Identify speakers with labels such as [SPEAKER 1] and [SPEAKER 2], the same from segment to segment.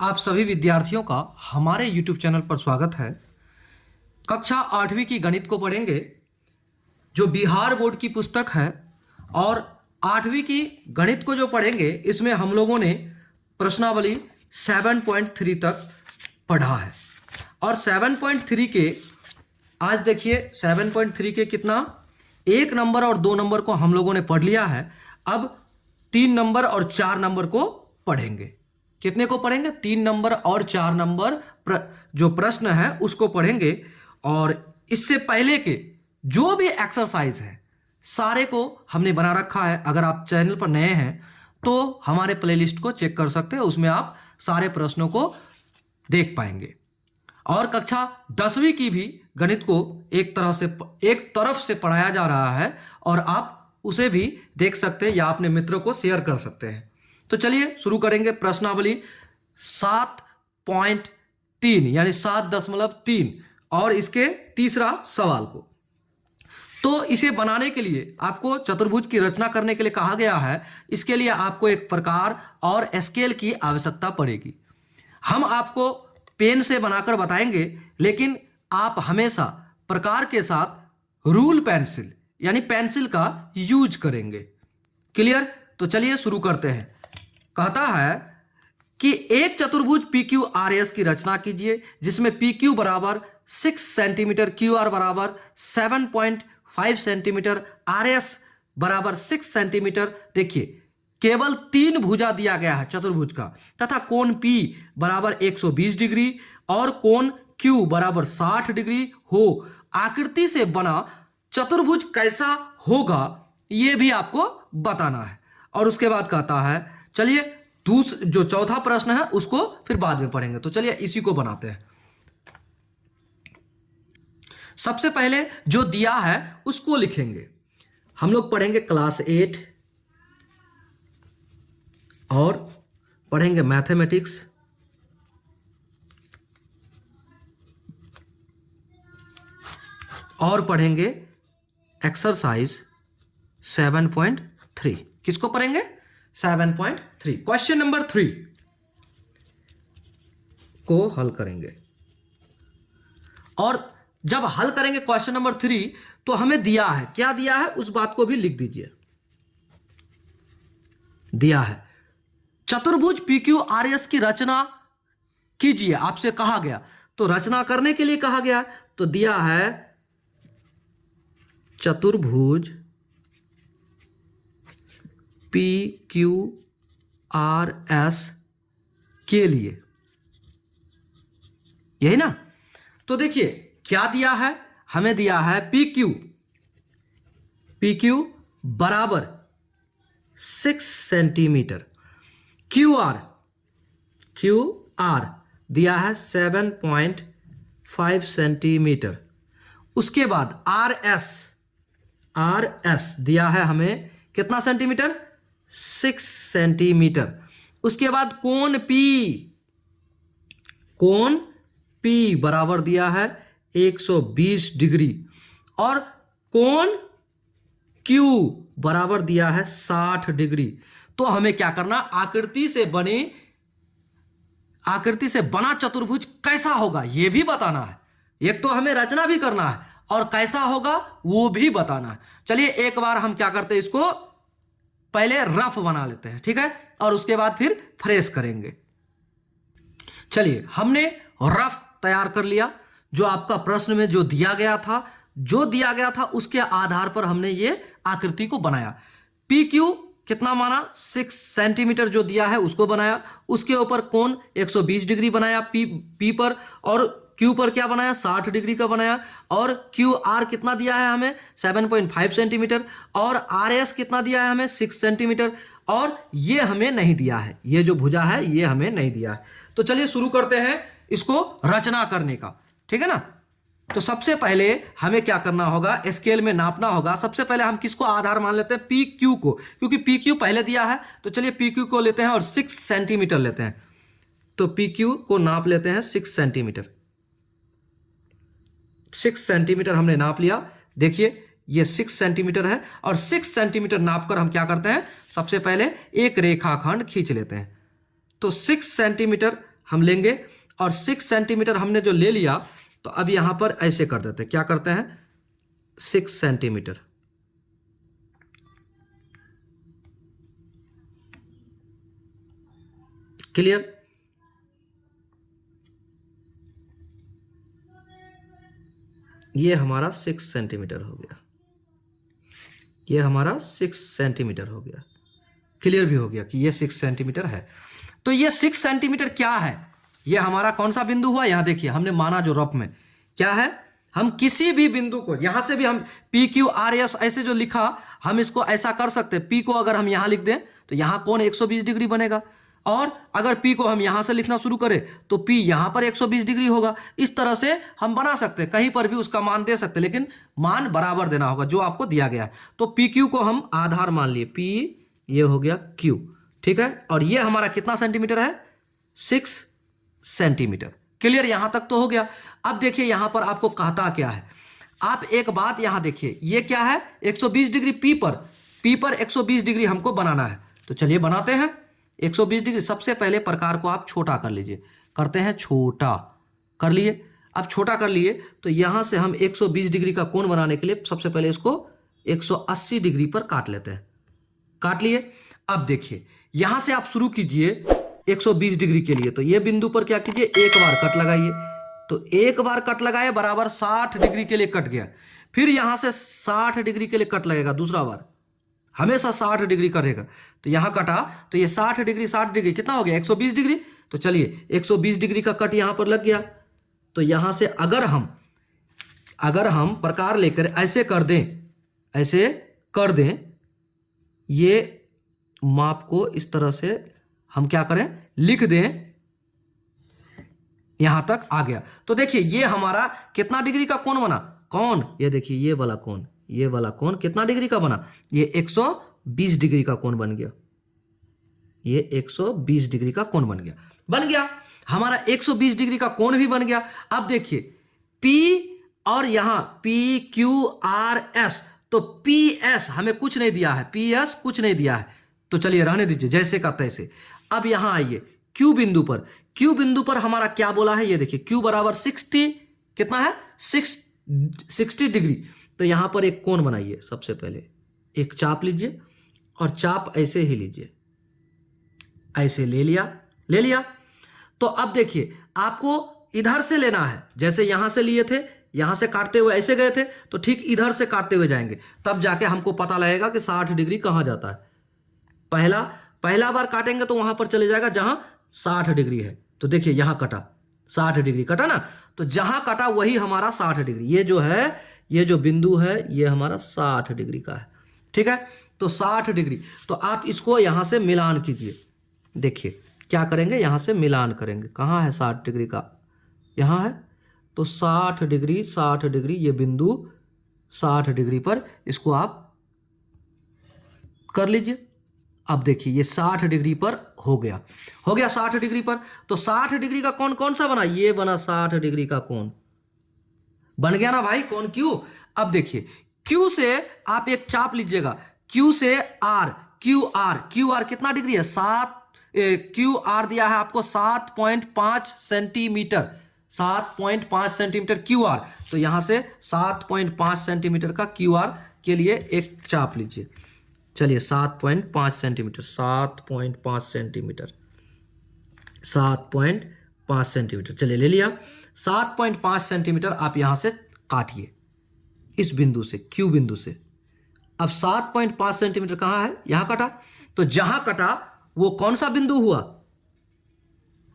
[SPEAKER 1] आप सभी विद्यार्थियों का हमारे YouTube चैनल पर स्वागत है। कक्षा 8वीं की गणित को पढ़ेंगे, जो बिहार बोर्ड की पुस्तक है। और 8वीं की गणित को जो पढ़ेंगे, इसमें हम लोगों ने प्रश्नावली 7.3 तक पढ़ा है। और 7.3 के आज देखिए 7.3 के कितना 1 नंबर और 2 नंबर को हम लोगों ने पढ़ लिया है। अब 3 नंबर और 4 नंबर को पढ़ेंगे। कितने को पढ़ेंगे? 3 नंबर और 4 नंबर जो प्रश्न है उसको पढ़ेंगे। और इससे पहले के जो भी एक्सरसाइज है सारे को हमने बना रखा है। अगर आप चैनल पर नए हैं तो हमारे प्लेलिस्ट को चेक कर सकते हैं, उसमें आप सारे प्रश्नों को देख पाएंगे। और कक्षा 10वीं की भी गणित को एक तरफ से पढ़ाया जा रहा है, और आप उसे भी देख सकते हैं या अपने मित्रों को शेयर कर सकते हैं। तो चलिए शुरू करेंगे प्रश्नावली 7.3 यानी 7.3 और इसके तीसरा सवाल को। तो इसे बनाने के लिए आपको चतुर्भुज की रचना करने के लिए कहा गया है। इसके लिए आपको एक प्रकार और स्केल की आवश्यकता पड़ेगी। हम आपको पेन से बनाकर बताएंगे, लेकिन आप हमेशा प्रकार के साथ रूल पेंसिल यानी पेंसिल का यूज करेंगे। क्लियर? तो चलिए शुरू करते हैं। कहता है कि एक चतुर्भुज PQRS की रचना कीजिए, जिसमें PQ बराबर 6 सेंटीमीटर, QR बराबर 7.5 सेंटीमीटर, RS बराबर 6 सेंटीमीटर। देखिए केवल 3 भुजा दिया गया है चतुर्भुज का, तथा कोण P बराबर 120 डिग्री और कोण Q बराबर 60 डिग्री हो। आकृति से बना चतुर्भुज कैसा होगा यह भी आपको बताना है। और उसके बाद कहता है, चलिए जो चौथा प्रश्न है उसको फिर बाद में पढ़ेंगे। तो चलिए इसी को बनाते हैं। सबसे पहले जो दिया है उसको लिखेंगे। हम लोग पढ़ेंगे क्लास 8 और पढ़ेंगे मैथमेटिक्स और पढ़ेंगे एक्सरसाइज 7.3। किसको पढ़ेंगे? 7.3। क्वेश्चन नंबर 3 को हल करेंगे। और जब हल करेंगे क्वेश्चन नंबर 3 तो हमें दिया है, क्या दिया है उस बात को भी लिख दीजिए। दिया है चतुर्भुज PQRS की रचना कीजिए, आपसे कहा गया। तो रचना करने के लिए कहा गया, तो दिया है चतुर्भुज PQRS के लिए, यही ना? तो देखिए क्या दिया है, हमें दिया है PQ बराबर 6 सेंटीमीटर, QR दिया है 7.5 सेंटीमीटर। उसके बाद RS दिया है हमें कितना सेंटीमीटर? 6 सेंटीमीटर। उसके बाद कोण P बराबर दिया है 120 डिग्री और कोण Q बराबर दिया है 60 डिग्री। तो हमें क्या करना? आकृति से बना चतुर्भुज कैसा होगा यह भी बताना है। एक तो हमें रचना भी करना है और कैसा होगा वो भी बताना है। चलिए एक बार हम क्या करते हैं, इसको पहले रफ बना लेते हैं, ठीक है? और उसके बाद फिर फ्रेश करेंगे। चलिए हमने रफ तैयार कर लिया। जो आपका प्रश्न में जो दिया गया था उसके आधार पर हमने ये आकृति को बनाया। PQ कितना माना? 6 सेंटीमीटर जो दिया है उसको बनाया। उसके ऊपर कोण 120 डिग्री बनाया P पर, और Q पर क्या बनाया? 60 डिग्री का बनाया। और QR कितना दिया है हमें? 7.5 सेंटीमीटर। और RS कितना दिया है हमें? 6 सेंटीमीटर। और ये हमें नहीं दिया है, ये जो भुजा है ये हमें नहीं दिया है। तो चलिए शुरू करते हैं इसको रचना करने का, ठीक है ना? तो सबसे पहले हमें क्या करना होगा? स्केल में नापना होगा। सबसे पहले हम किसको आधार मान लेते हैं? PQ को, क्योंकि PQ पहले दिया है। तो चलिए PQ को लेते हैं और 6 सेंटीमीटर लेते हैं। तो PQ को नाप लेते हैं 6 सेंटीमीटर। 6 सेंटीमीटर हमने नाप लिया। देखिए ये 6 सेंटीमीटर है, और 6 सेंटीमीटर नापकर हम क्या करते हैं? सबसे पहले एक रेखाखंड खींच लेते हैं। तो 6 सेंटीमीटर हम लेंगे और 6 सेंटीमीटर हमने जो ले लिया, तो अब यहां पर ऐसे कर देते हैं, क्या करते हैं 6 सेंटीमीटर। क्लियर? ये हमारा 6 सेंटीमीटर हो गया, ये हमारा 6 सेंटीमीटर हो गया। क्लियर भी हो गया कि ये 6 सेंटीमीटर है। तो ये 6 सेंटीमीटर क्या है, ये हमारा कौन सा बिंदु हुआ, यहां देखिए हमने माना जो रफ में क्या है, हम किसी भी बिंदु को यहां से भी हम पी क्यू आर एस ऐसे जो लिखा, हम इसको ऐसा कर सकते हैं, पी को अगर हम यहां लिख दें तो यहां कोण 120 डिग्री बनेगा, और अगर पी को हम यहां से लिखना शुरू करें तो पी यहां पर 120 डिग्री होगा। इस तरह से हम बना सकते हैं, कहीं पर भी उसका मान दे सकते हैं, लेकिन मान बराबर देना होगा जो आपको दिया गया है। तो पी क्यू को हम आधार मान लिए, पी ये हो गया क्यू, ठीक है, और ये हमारा कितना सेंटीमीटर है 6 सेंटीमीटर। क्लियर? यहां तक तो हो गया। अब देखिए यहां पर आपको कहता क्या है, आप एक बात यहां देखिए, ये क्या है 120 डिग्री पी पर 120 डिग्री हमको बनाना है। तो चलिए बनाते हैं 120 डिग्री। सबसे पहले प्रकार को आप छोटा कर लीजिए, करते हैं छोटा, कर लिए। अब छोटा कर लिए तो यहां से हम 120 डिग्री का कोण बनाने के लिए सबसे पहले इसको 180 डिग्री पर काट लेते हैं, काट लिए। अब देखिए यहां से आप शुरू कीजिए 120 डिग्री के लिए, तो ये बिंदु पर क्या कीजिए, एक बार कट लगाइए। तो एक बार कट लगाए बराबर 60 डिग्री के लिए कट गया, फिर यहां से 60 डिग्री के लिए कट लगेगा, दूसरा बार हमेशा 60 डिग्री करेगा। तो यहां कटा तो ये 60 डिग्री कितना हो गया 120 डिग्री। तो चलिए 120 डिग्री का कट यहां पर लग गया। तो यहां से अगर हम प्रकार लेकर ऐसे कर दें, ये माप को इस तरह से हम क्या करें, लिख दें, यहां तक आ गया। तो देखिए ये हमारा कितना डिग्री का कोण बना, कौन, ये देखिए ये वाला कोण कितना डिग्री का बना, ये 120 डिग्री का कोण बन गया, ये 120 डिग्री का कोण बन गया हमारा 120 डिग्री का कोण भी बन गया। अब देखिए P और यहां PQRS, तो PS हमें कुछ नहीं दिया है, PS कुछ नहीं दिया है, तो चलिए रहने दीजिए जैसे का तैसे। अब यहां आइए Q बिंदु पर हमारा क्या बोला है, ये देखिए Q बराबर 60 कितना है 60 डिग्री। तो यहां पर एक कोण बनाइए, सबसे पहले एक चाप लीजिए और चाप ऐसे ही लीजिए, ऐसे ले लिया। तो अब देखिए आपको इधर से लेना है, जैसे यहां से लिए थे, यहां से काटते हुए ऐसे गए थे, तो ठीक इधर से काटते हुए जाएंगे, तब जाके हमको पता लगेगा कि 60 डिग्री कहां जाता है। पहला बार काटेंगे तो वहां पर चले जाएगा जहां 60 डिग्री है। तो देखिए यहां कटा 60 डिग्री कटा ना, तो जहां कटा वही हमारा 60 डिग्री, ये जो बिंदु है ये हमारा 60 डिग्री का है, ठीक है। तो 60 डिग्री, तो आप इसको यहां से मिलान कीजिए। देखिए क्या करेंगे, यहां से मिलान करेंगे, कहां है 60 डिग्री का, यहां है। तो 60 डिग्री ये बिंदु 60 डिग्री पर इसको आप कर लीजिए। अब देखिए ये 60 डिग्री पर हो गया 60 डिग्री पर। तो 60 डिग्री का कोण कौन सा बना, ये बना 60 डिग्री का कोण बन गया ना भाई, कोण Q। अब देखिए Q से आप एक चाप लीजिएगा, Q से R, QR कितना डिग्री है, QR दिया है आपको 7.5 सेंटीमीटर, 7.5 सेंटीमीटर QR। तो यहां से 7.5 सेंटीमीटर का QR के लिए एक चाप लीजिए। चलिए 7.5 सेंटीमीटर, 7.5 सेंटीमीटर, चलिए ले लिया। 7.5 सेंटीमीटर आप यहां से काटिए इस बिंदु से, Q बिंदु से। अब 7.5 सेंटीमीटर कहां है, यहां कटा। तो जहां कटा वो कौन सा बिंदु हुआ,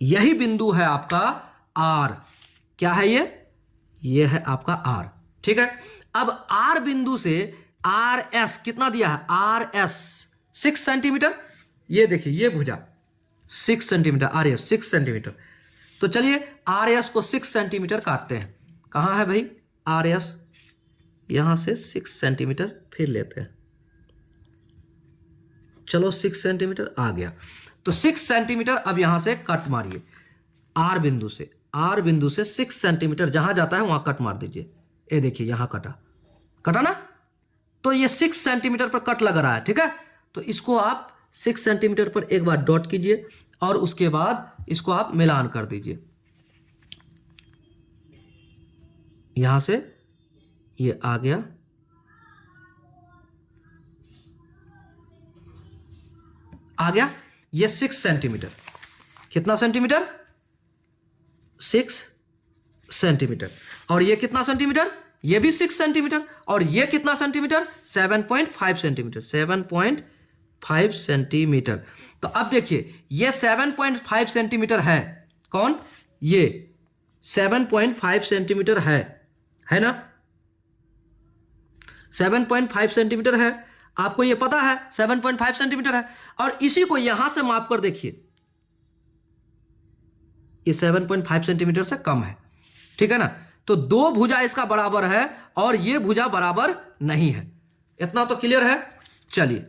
[SPEAKER 1] यही बिंदु है आपका R। क्या है ये है आपका R, ठीक है। अब R बिंदु से RS कितना दिया है, RS 6 सेंटीमीटर, ये देखिए ये भुजा 6 सेंटीमीटर, RS 6 सेंटीमीटर। तो चलिए RS को 6 सेंटीमीटर काटते हैं, कहां है भाई RS, यहां से 6 सेंटीमीटर फिर लेते हैं। चलो 6 सेंटीमीटर आ गया। तो 6 सेंटीमीटर अब यहां से कट मारिए R बिंदु से 6 सेंटीमीटर जहां जाता है वहां कट मार दीजिए। ये देखिए यहां कटा ना, तो ये 6 सेंटीमीटर पर कट लग रहा है, ठीक है। तो इसको आप 6 सेंटीमीटर पर एक बार डॉट कीजिए। और उसके बाद इसको आप मिलान कर दीजिए। यहां से ये आ गया, ये 6 सेंटीमीटर। कितना सेंटीमीटर? 6 सेंटीमीटर। और ये कितना सेंटीमीटर? ये भी 6 सेंटीमीटर। और ये कितना सेंटीमीटर? 7.5 सेंटीमीटर। 7.5 सेंटीमीटर। तो अब देखिए ये 7.5 सेंटीमीटर है। कौन? ये 7.5 सेंटीमीटर है ना? 7.5 सेंटीमीटर है, आपको ये पता है 7.5 सेंटीमीटर है। और इसी को यहां से माप कर देखिए, ये 7.5 सेंटीमीटर से कम है, ठीक है ना? तो दो भुजा इसका बराबर है और ये भुजा बराबर नहीं है। इतना तो क्लियर है। चलिए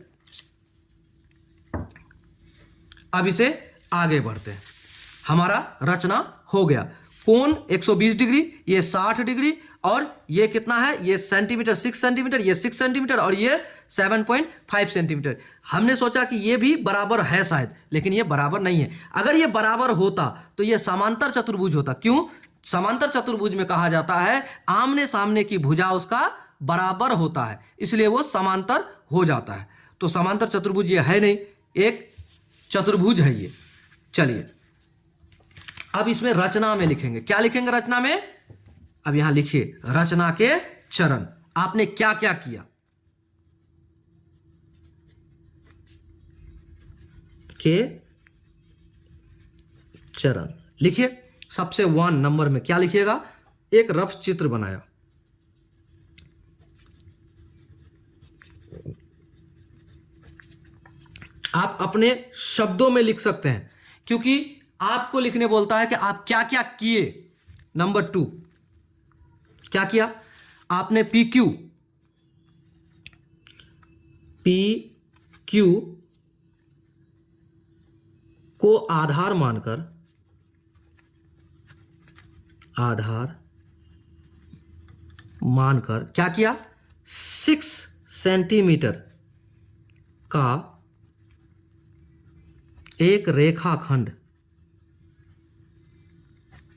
[SPEAKER 1] अब इसे आगे बढ़ते हैं। हमारा रचना हो गया। कोण 120 डिग्री, ये 60 डिग्री, और ये कितना है? ये सेंटीमीटर, 6 सेंटीमीटर, ये 6 सेंटीमीटर, और ये 7.5 सेंटीमीटर। हमने सोचा कि ये भी बराबर है शायद, लेकिन ये बराबर नहीं है। अगर ये बराबर होता तो ये समांतर चतुर्भुज होता। क्यों? समांतर चतुर्भुज में कहा जाता है आमने सामने की भुजा उसका बराबर होता है, इसलिए वो समांतर हो जाता है। तो समांतर चतुर्भुज ये है नहीं, एक चतुर्भुज है ये। चलिए अब इसमें रचना में लिखेंगे। क्या लिखेंगे रचना में? अब यहां लिखिए रचना के चरण। आपने क्या क्या किया? के चरण लिखिए। सबसे 1 नंबर में क्या लिखिएगा? एक रफ चित्र बनाया। आप अपने शब्दों में लिख सकते हैं, क्योंकि आपको लिखने बोलता है कि आप क्या क्या किए। नंबर 2, क्या किया आपने? पी क्यू को आधार मानकर क्या किया? 6 सेंटीमीटर का एक रेखाखंड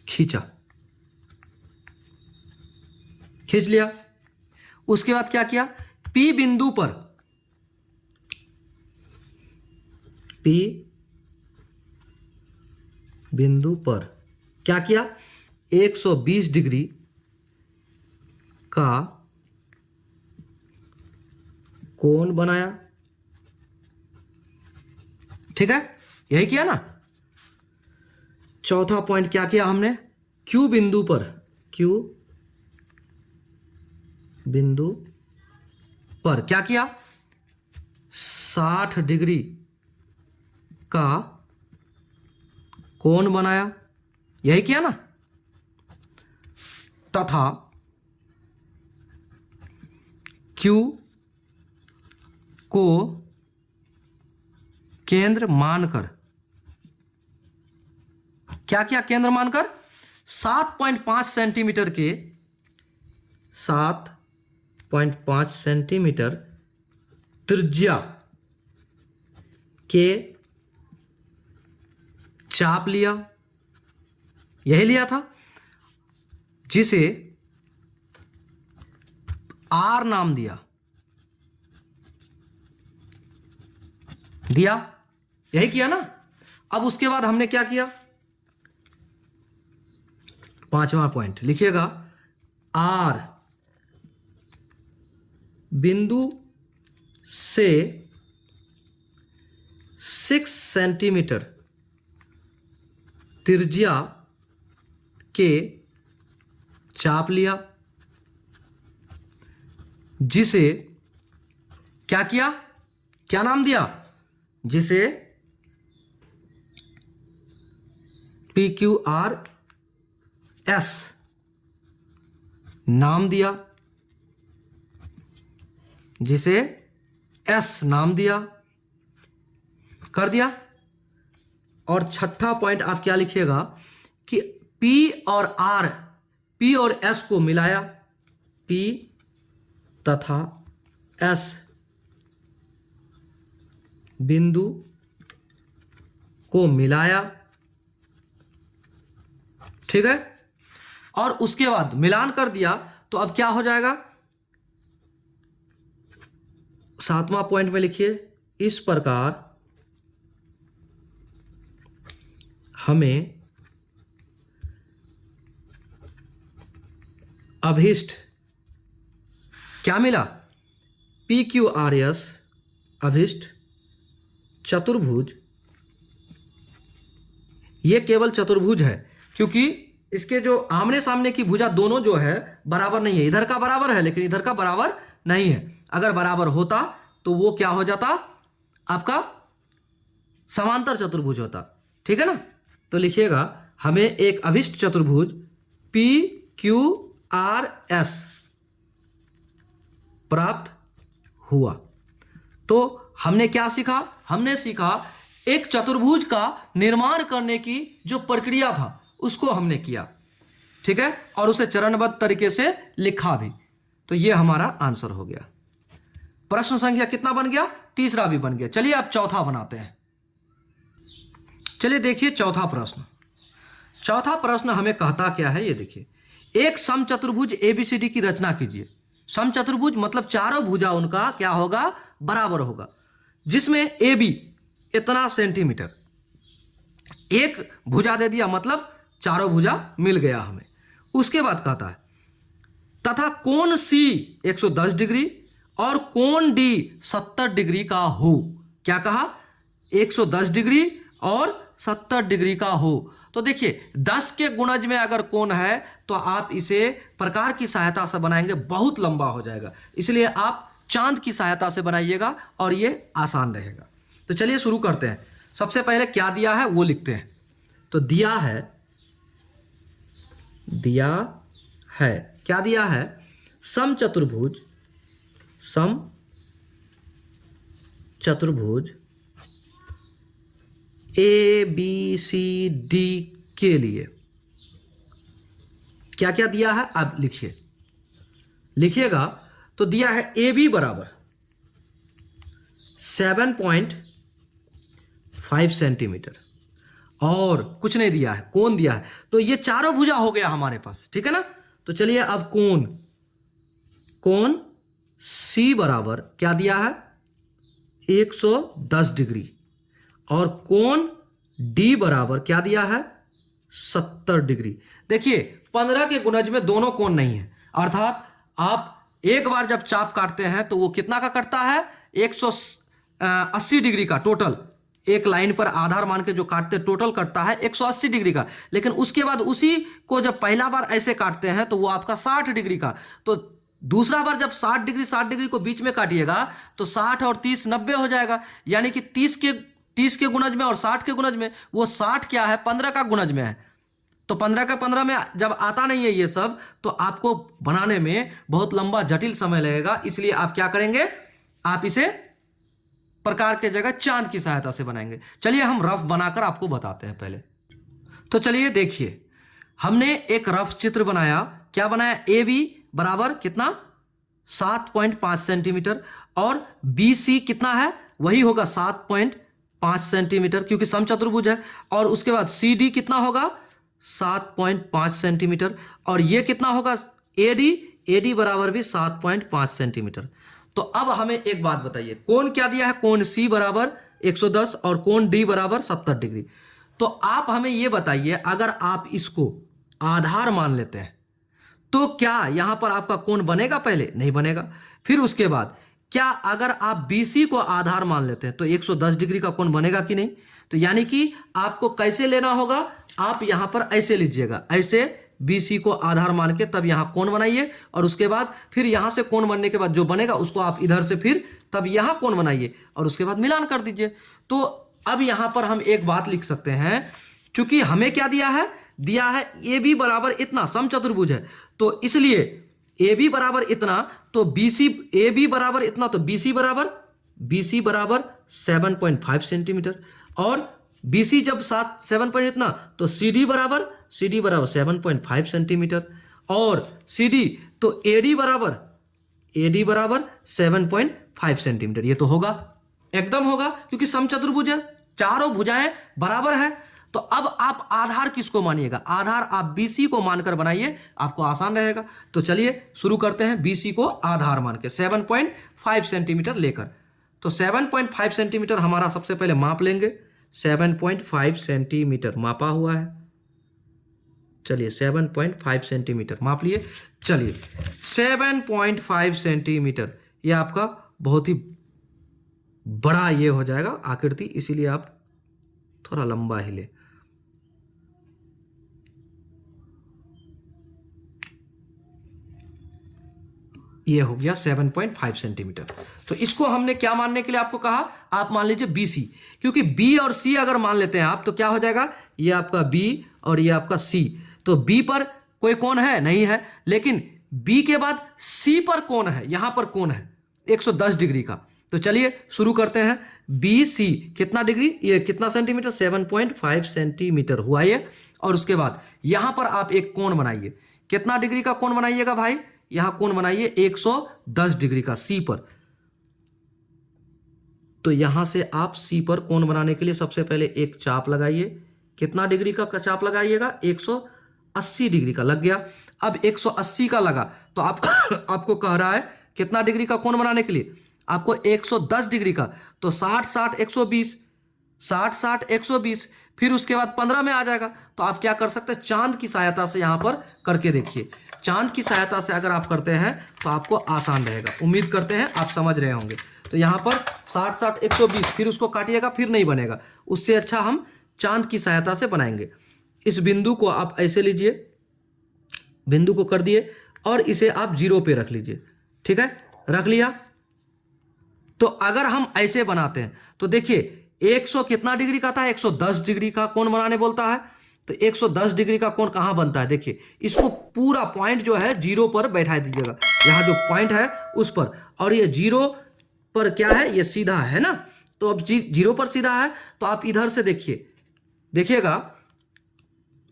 [SPEAKER 1] खींच लिया। उसके बाद क्या किया? पी बिंदु पर क्या किया? 120 डिग्री का कोण बनाया। ठीक है, यही किया ना। चौथा पॉइंट क्या किया हमने? क्यू बिंदु पर क्या किया? 60 डिग्री का कोण बनाया। यही किया ना। तथा क्यू को केंद्र मानकर क्या किया? केंद्र मानकर 7.5 सेंटीमीटर के 7.5 सेंटीमीटर त्रिज्या के चाप लिया। यही लिया था, जिसे आर नाम दिया। यही किया ना। अब उसके बाद हमने क्या किया? 5वां पॉइंट लिखिएगा। आर बिंदु से 6 सेंटीमीटर त्रिज्या के चाप लिया, जिसे क्या किया? क्या नाम दिया? जिसे PQRS नाम दिया, जिसे S नाम दिया। कर दिया। और छठा पॉइंट आप क्या लिखिएगा कि P और S को मिलाया। P तथा S बिंदु को मिलाया, ठीक है, और उसके बाद मिलान कर दिया तो अब क्या हो जाएगा, 7वां पॉइंट में लिखिए, इस प्रकार हमें अभिष्ट क्या मिला, PQRS अभिष्ट चतुर्भुज। ये केवल चतुर्भुज है क्योंकि इसके जो आमने सामने की भुजा दोनों जो है बराबर नहीं है, इधर का बराबर है लेकिन इधर का बराबर नहीं है। अगर बराबर होता तो वो क्या हो जाता, आपका समांतर चतुर्भुज होता, ठीक है ना। तो लिखिएगा हमें एक अभिष्ट चतुर्भुज PQRS प्राप्त हुआ। तो हमने क्या सीखा, हमने सीखा एक चतुर्भुज का निर्माण करने की जो प्रक्रिया था उसको हमने किया, ठीक है, और उसे चरणबद्ध तरीके से लिखा भी। तो ये हमारा आंसर हो गया। प्रश्न संख्या कितना बन गया, तीसरा भी बन गया। चलिए अब चौथा बनाते हैं। चलिए देखिए चौथा प्रश्न। चौथा प्रश्न हमें कहता क्या है, ये देखिए, एक समचतुर्भुज ABCD की रचना कीजिए। समचतुर्भुज मतलब चारों भुजा उनका क्या होगा, बराबर होगा, जिसमें AB इतना सेंटीमीटर, एक भुजा दे दिया मतलब चारों भुजा मिल गया हमें। उसके बाद कहता है तथा कोण C 110 डिग्री और कोण D 70 डिग्री का हो। क्या कहा, 110 डिग्री और 70 डिग्री का हो। तो देखिए 10 के गुणज में अगर कोण है तो आप इसे प्रकार की सहायता से बनाएंगे, बहुत लंबा हो जाएगा, इसलिए आप चांद की सहायता से बनाइएगा और ये आसान रहेगा। तो चलिए शुरू करते हैं। सबसे पहले क्या दिया है वो लिखते हैं। तो दिया है क्या दिया है, समचतुर्भुज ABCD के लिए क्या क्या दिया है, अब लिखिएगा। तो दिया है AB बराबर 7.5 सेंटीमीटर और कुछ नहीं दिया है, कोण दिया है। तो ये चारों भुजा हो गया हमारे पास, ठीक है ना। तो चलिए अब कोण C बराबर क्या दिया है, 110 डिग्री और कोण D बराबर क्या दिया है, 70 डिग्री। देखिए 15 के गुणज में दोनों कोण नहीं है, अर्थात आप एक बार जब चाप काटते हैं तो वो कितना का कटता है, 180 डिग्री का टोटल, एक लाइन पर आधार मान के जो काटते टोटल कटता है 180 डिग्री का। लेकिन उसके बाद उसी को जब पहला बार ऐसे काटते हैं तो वो आपका 60 डिग्री का। तो दूसरा बार जब 60 डिग्री को बीच में काटिएगा तो 60 और 30 90 हो जाएगा, यानी कि 30 के गुणज में और 60 के गुणज में, वो 60 क्या है, 15 का गुणज में है। तो 15 का 15 में जब आता नहीं है ये सब तो आपको बनाने में बहुत लंबा जटिल समय लगेगा, इसलिए आप क्या करेंगे, आप इसे प्रकार के जगह चांद की सहायता से बनाएंगे। चलिए हम रफ बनाकर आपको बताते हैं पहले। तो चलिए देखिए, हमने एक रफ चित्र बनाया। क्या बनाया, AB बराबर कितना, 7.5 सेंटीमीटर और BC कितना है, वही होगा 7.5 सेंटीमीटर क्योंकि समचतुर्भुज है। और उसके बाद CD कितना होगा, 7.5 सेंटीमीटर और ये कितना होगा, AD बराबर भी 7.5 सेंटीमीटर। तो अब हमें एक बात बताइए, कोण क्या दिया है, कोण C बराबर 110 और कोण D बराबर 70 डिग्री। तो आप हमें यह बताइए, अगर आप इसको आधार मान लेते हैं तो क्या यहां पर आपका कोण बनेगा, पहले नहीं बनेगा। फिर उसके बाद क्या अगर आप BC को आधार मान लेते हैं तो 110 डिग्री का कोण बनेगा कि नहीं। तो यानी कि आपको कैसे लेना होगा, आप यहां पर ऐसे लीजिएगा, ऐसे BC को आधार मान के तब यहां कोण बनाइए और उसके बाद फिर यहां से कोण बनने के बाद जो बनेगा उसको आप इधर से फिर तब यहां कोण बनाइए और उसके बाद मिलान कर दीजिए। तो अब यहां पर हम एक बात लिख सकते हैं, क्योंकि हमें क्या दिया है AB बराबर इतना, समचतुर्भुज है तो इसलिए AB बराबर इतना, तो AB बराबर इतना, तो BC बराबर 7.5 सेंटीमीटर और BC जब 7 पॉइंट इतना तो CD बराबर 7.5 सेंटीमीटर और CD तो AD बराबर 7.5 सेंटीमीटर। ये तो होगा, एकदम होगा क्योंकि समचतुर्भुज है, चारों भुजाएं बराबर है। तो अब आप आधार किसको मानिएगा? आधार आप बीसी को मानकर बनाइए, आपको आसान रहेगा। तो चलिए शुरू करते हैं बीसी को आधार मान के 7.5 सेंटीमीटर लेकर। तो 7.5 सेंटीमीटर हमारा सबसे पहले माप लेंगे। 7.5 सेंटीमीटर मापा हुआ है। चलिए 7.5 सेंटीमीटर माप लिए। चलिए 7.5 सेंटीमीटर ये आपका बहुत ही बड़ा ये हो जाएगा आकृति, इसीलिए आप थोड़ा लंबा ही ले। ये हो गया 7.5 सेंटीमीटर। तो इसको हमने क्या मानने के लिए आपको कहा? आप मान लीजिए BC, क्योंकि B और C अगर मान लेते हैं आप तो क्या हो जाएगा? ये आपका B और ये आपका C। तो B पर कोई कोण है? नहीं है, लेकिन B के बाद C पर कोण है, यहां पर कोण है 110 डिग्री का। तो चलिए शुरू करते हैं। BC कितना डिग्री? ये कितना सेंटीमीटर? 7.5 सेंटीमीटर हुआ ये। और उसके बाद यहां पर आप एक कोण बनाइए। कितना डिग्री का कोण बनाइएगा भाई? यहां कोण बनाइए 110 डिग्री का C पर। तो यहां से आप C पर कोण बनाने के लिए सबसे पहले एक चाप लगाइए। कितना डिग्री का चाप लगाइएगा? 180 डिग्री का लग गया। अब 180 का लगा तो आपको कह रहा है कितना डिग्री का कोण बनाने के लिए? आपको 110 डिग्री का। तो 60 60 120, 60 60 120, फिर उसके बाद 15 में आ जाएगा। तो आप क्या कर सकते हैं? चांद की सहायता से यहां पर करके देखिए। चांद की सहायता से अगर आप करते हैं तो आपको आसान रहेगा। उम्मीद करते हैं आप समझ रहे होंगे। तो यहां पर 60 60 120, फिर उसको काटिएगा, फिर नहीं बनेगा। उससे अच्छा हम चांद की सहायता से बनाएंगे। इस बिंदु को आप ऐसे लीजिए, बिंदु को कर दिए और इसे आप 0 पे रख लीजिए। ठीक है, रख लिया। तो अगर हम ऐसे बनाते हैं तो देखिए 100 कितना डिग्री का था? 110 डिग्री का कोण बनाने बोलता है। तो 110 डिग्री का कोण कहां बनता है? देखिए इसको पूरा पॉइंट जो है 0 पर बैठा दीजिएगा। यहां जो पॉइंट है उस पर, और ये 0 पर क्या है? ये सीधा है ना। तो अब 0 पर सीधा है तो आप इधर से देखिए, देखिएगा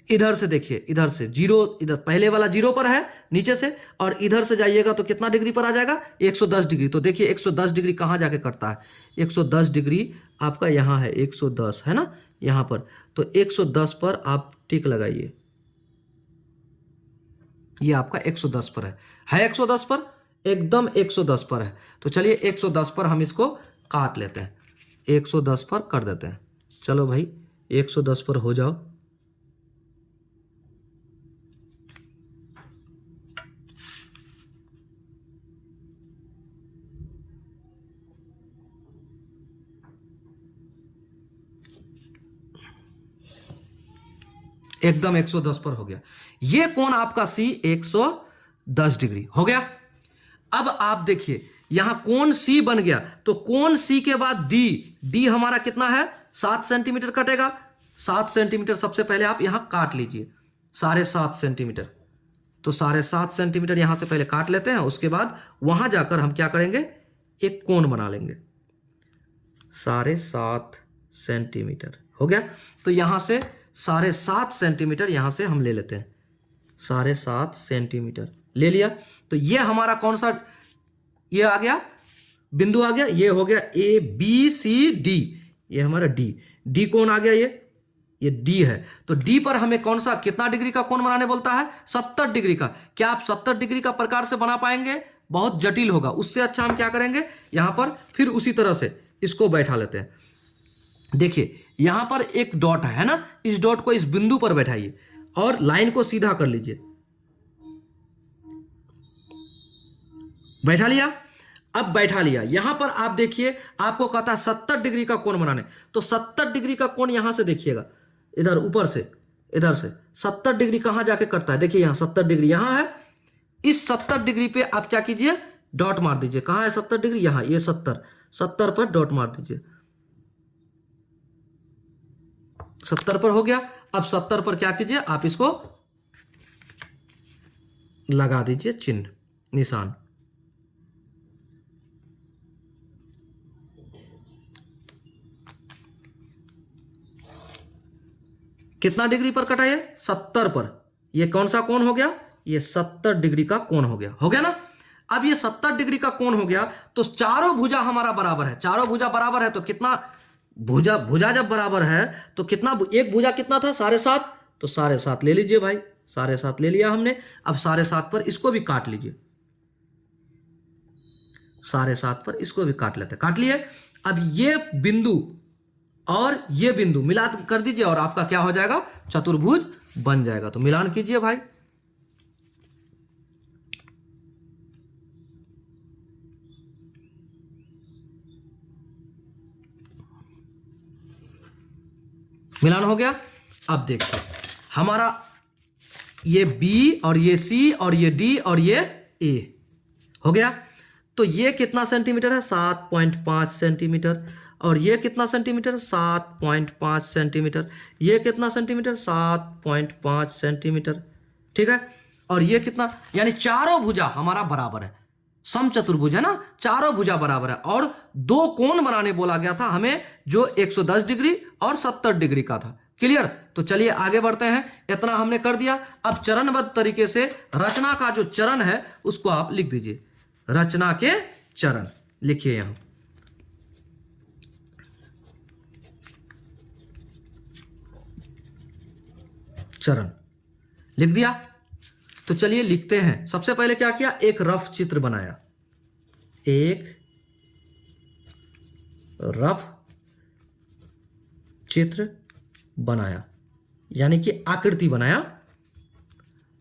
[SPEAKER 1] इधर से देखिए, इधर से 0, इधर पहले वाला 0 पर है नीचे से, और इधर से जाइएगा तो कितना डिग्री पर आ जाएगा? 110 डिग्री। तो देखिए 110 डिग्री कहां जाके कटता है? 110 डिग्री आपका यहां है, 110 है ना यहां पर। तो 110 पर आप टिक लगाइए। ये आपका 110 पर है 110 पर, एकदम 110 पर है। तो चलिए 110 पर हम इसको काट लेते हैं, 110 पर कर देते हैं। चलो भाई 110 पर हो जाओ। एकदम 110 पर हो गया। ये कोण आपका C 110 डिग्री हो गया। अब आप देखिए यहां कोण C बन गया, तो कोण C के बाद D हमारा कितना है? 7 सेंटीमीटर कटेगा। 7 सेंटीमीटर सबसे पहले आप यहां काट लीजिए, 7.5 सेंटीमीटर। तो 7.5 सेंटीमीटर यहां से पहले काट लेते हैं। उसके बाद वहां जाकर हम क्या करेंगे? एक कोण बना लेंगे 7.5 सेंटीमीटर हो गया। तो यहां से 7.5 सेंटीमीटर यहां से हम ले लेते हैं, 7.5 सेंटीमीटर ले लिया। तो ये हमारा कौन सा ये आ गया? बिंदु आ गया। ये हो गया ABCD, ये हमारा D कोण आ गया। ये D है। तो D पर हमें कौन सा कितना डिग्री का कोण बनाने बोलता है? 70 डिग्री का। क्या आप 70 डिग्री का प्रकार से बना पाएंगे? बहुत जटिल होगा। उससे अच्छा हम क्या करेंगे? यहां पर फिर उसी तरह से इसको बैठा लेते हैं। देखिए यहां पर एक डॉट है ना, इस डॉट को इस बिंदु पर बैठाइए और लाइन को सीधा कर लीजिए। बैठा लिया? अब बैठा लिया। यहां पर आप देखिए आपको कहता है 70 डिग्री का कोण बनाने। तो 70 डिग्री का कोण यहां से देखिएगा, इधर ऊपर से, इधर से 70 डिग्री कहां जाके करता है? देखिए यहां 70 डिग्री यहां है। इस 70 डिग्री पे आप क्या कीजिए? डॉट मार दीजिए। कहां है 70 डिग्री? यहां। ये 70 पर डॉट मार दीजिए। 70 पर हो गया। अब 70 पर क्या कीजिए? आप इसको लगा दीजिए चिन्ह, निशान। कितना डिग्री पर कटा? ये 70 पर। ये कौन सा कोण हो गया? ये 70 डिग्री का कोण हो गया। हो गया ना? अब ये 70 डिग्री का कोण हो गया तो चारों भुजा हमारा बराबर है। चारों भुजा बराबर है तो कितना भुजा भुजा जब बराबर है तो कितना, एक भुजा कितना था 7.5, तो 7.5 ले लीजिए भाई, 7.5 ले लिया हमने। अब 7.5 पर इसको भी काट लीजिए, 7.5 पर इसको भी काट लेते, काट लिए। अब ये बिंदु और ये बिंदु मिला कर दीजिए और आपका क्या हो जाएगा, चतुर्भुज बन जाएगा। तो मिलान कीजिए भाई, मिलान हो गया। अब देखिए हमारा ये बी और ये सी और ये डी और ये ए हो गया। तो ये कितना सेंटीमीटर है, 7.5 सेंटीमीटर। और ये कितना सेंटीमीटर, 7.5 सेंटीमीटर। ये कितना सेंटीमीटर, 7.5 सेंटीमीटर। ठीक है। और ये कितना, यानी चारों भुजा हमारा बराबर है, समचतुर्भुज है ना, चारों भुजा बराबर है। और दो कोण बनाने बोला गया था हमें, जो 110 डिग्री और 70 डिग्री का था। क्लियर। तो चलिए आगे बढ़ते हैं, इतना हमने कर दिया। अब चरणबद्ध तरीके से रचना का जो चरण है उसको आप लिख दीजिए, रचना के चरण लिखिए यहां। चरण लिख दिया। तो चलिए लिखते हैं। सबसे पहले क्या किया, एक रफ चित्र बनाया, एक रफ चित्र बनाया, यानी कि आकृति बनाया।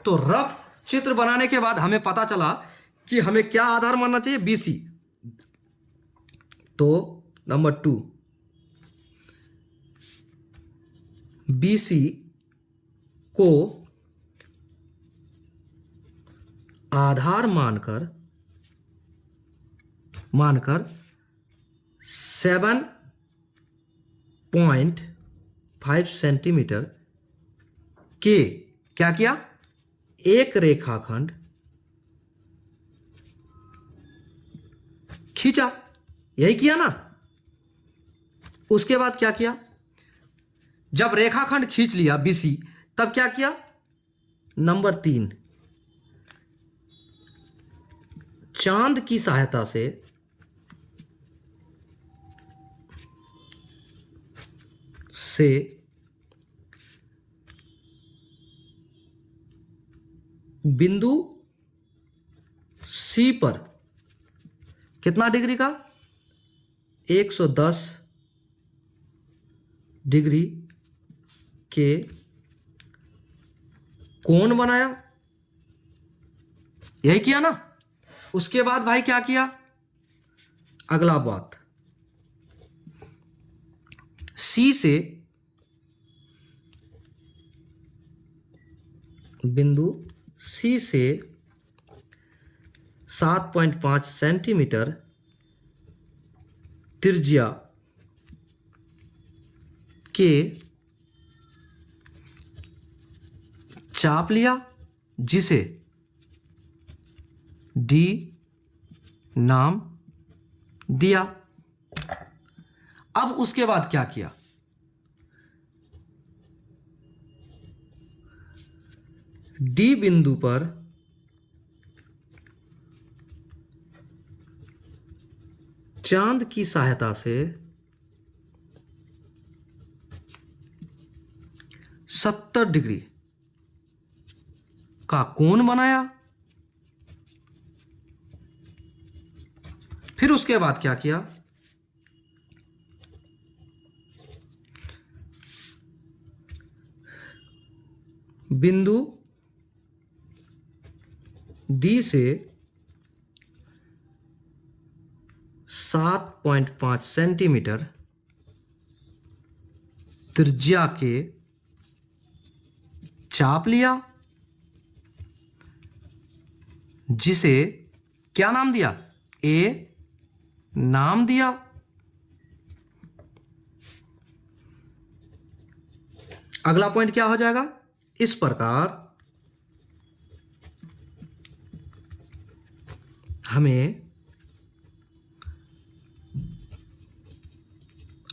[SPEAKER 1] तो रफ चित्र बनाने के बाद हमें पता चला कि हमें क्या आधार मानना चाहिए, बीसी। तो नंबर 2, बीसी को आधार मानकर 7.5 सेंटीमीटर के क्या किया, एक रेखाखंड खींचा। यही किया ना। उसके बाद क्या किया, जब रेखाखंड खींच लिया बीसी, तब क्या किया, नंबर 3, चांद की सहायता से बिंदु सी पर कितना डिग्री का, 110 डिग्री के कोण बनाया। यही किया ना। उसके बाद भाई क्या किया, अगला बात, सी से बिंदु सी से 7.5 सेंटीमीटर त्रिज्या के चाप लिया, जिसे डी नाम दिया। अब उसके बाद क्या किया, डी बिंदु पर चांद की सहायता से 70 डिग्री का कोण बनाया। फिर उसके बाद क्या किया, बिंदु डी से 7.5 सेंटीमीटर त्रिज्या के चाप लिया, जिसे क्या नाम दिया, ए नाम दिया। अगला पॉइंट क्या हो जाएगा, इस प्रकार हमें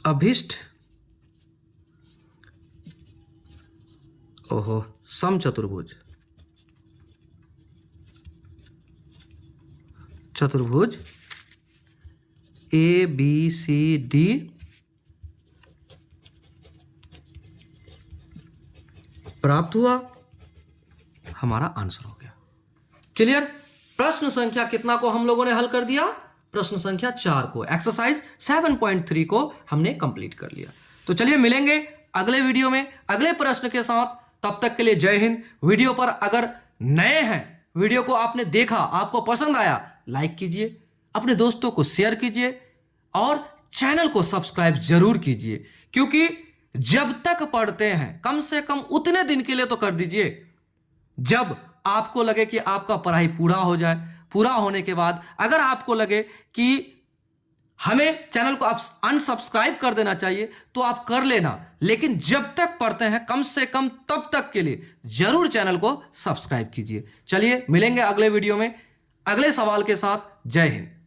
[SPEAKER 1] अभिष्ट समचतुर्भुज चतुर्भुज ए बी सी डी प्राप्त हुआ, हमारा आंसर हो गया। क्लियर? प्रश्न संख्या कितना को हम लोगों ने हल कर दिया? प्रश्न संख्या 4 को, एक्सरसाइज 7.3 को हमने कंप्लीट कर लिया। तो चलिए मिलेंगे अगले वीडियो में अगले प्रश्न के साथ। तब तक के लिए जय हिंद। वीडियो पर अगर नए हैं, वीडियो को आपने देखा, आपको पसंद आया, लाइक कीजिए, अपने दोस्तों को शेयर कीजिए और चैनल को सब्सक्राइब जरूर कीजिए। क्योंकि जब तक पढ़ते हैं, कम से कम उतने दिन के लिए तो कर दीजिए जब आपको लगे कि आपका पढ़ाई पूरा हो जाए। पूरा होने के बाद अगर आपको लगे कि हमें चैनल को आप अनसब्सक्राइब कर देना चाहिए तो आप कर लेना, लेकिन जब तक पढ़ते हैं कम से कम तब तक के लिए जरूर चैनल को सब्सक्राइब कीजिए। चलिए मिलेंगे अगले वीडियो में अगले सवाल के साथ। जय हिंद।